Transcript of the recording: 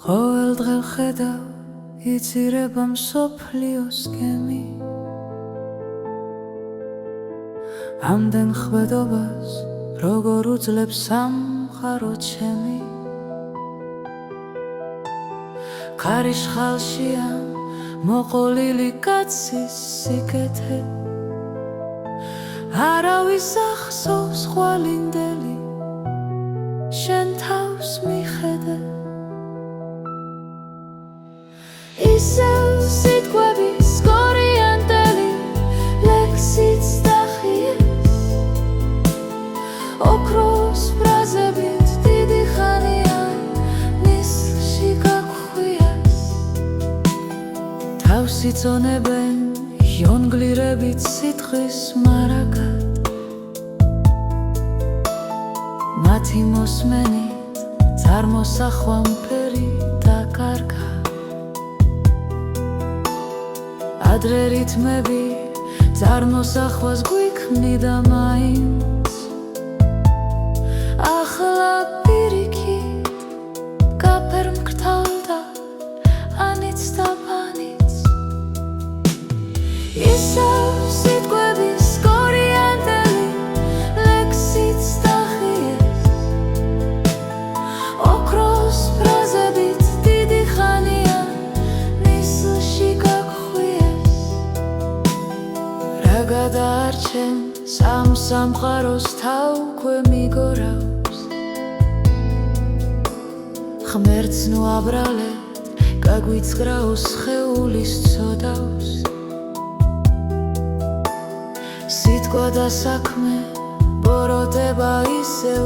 ყოველ დღე ხედავ იცირება მსოფლიოს გემი ამდენ ხვედობას როგორ უძლებს სამყარო ჩემი ქარიშხალშია მოყოლილი კაცის სიკეთე არავის ახსოვს ხვალინდელი შენ თავს მიხედე ისევ სიტყვების კორიანდელი ლექსიც დახიეს ოქროს ფრაზებით დიდი ხანია ნისლში გაგხვიეს თავს იწონებენ იონგლირებით სითხის მარაგად მათი მოსმენით წარმოსახვა მფერი დაკარგა ადრე რითმები წარმოსახვას გვიქმნიდა მაინც ახლა პირიქით გაფერმკრთალდა ანიც და ბანიც ისევ სიტყვების კორიანდელი ლექსიც დახიეს ოქროს ფრაზებით დიდი ხანია ნისლში გაგხვიეს რა გადაარჩენ სამყაროს თავქვე მიგორავს ღმერთს ნუ აბრალებ გაგვიძღრაოს სხეულის ცოდავს სიტყვა და საქმე ბოროტება ისევ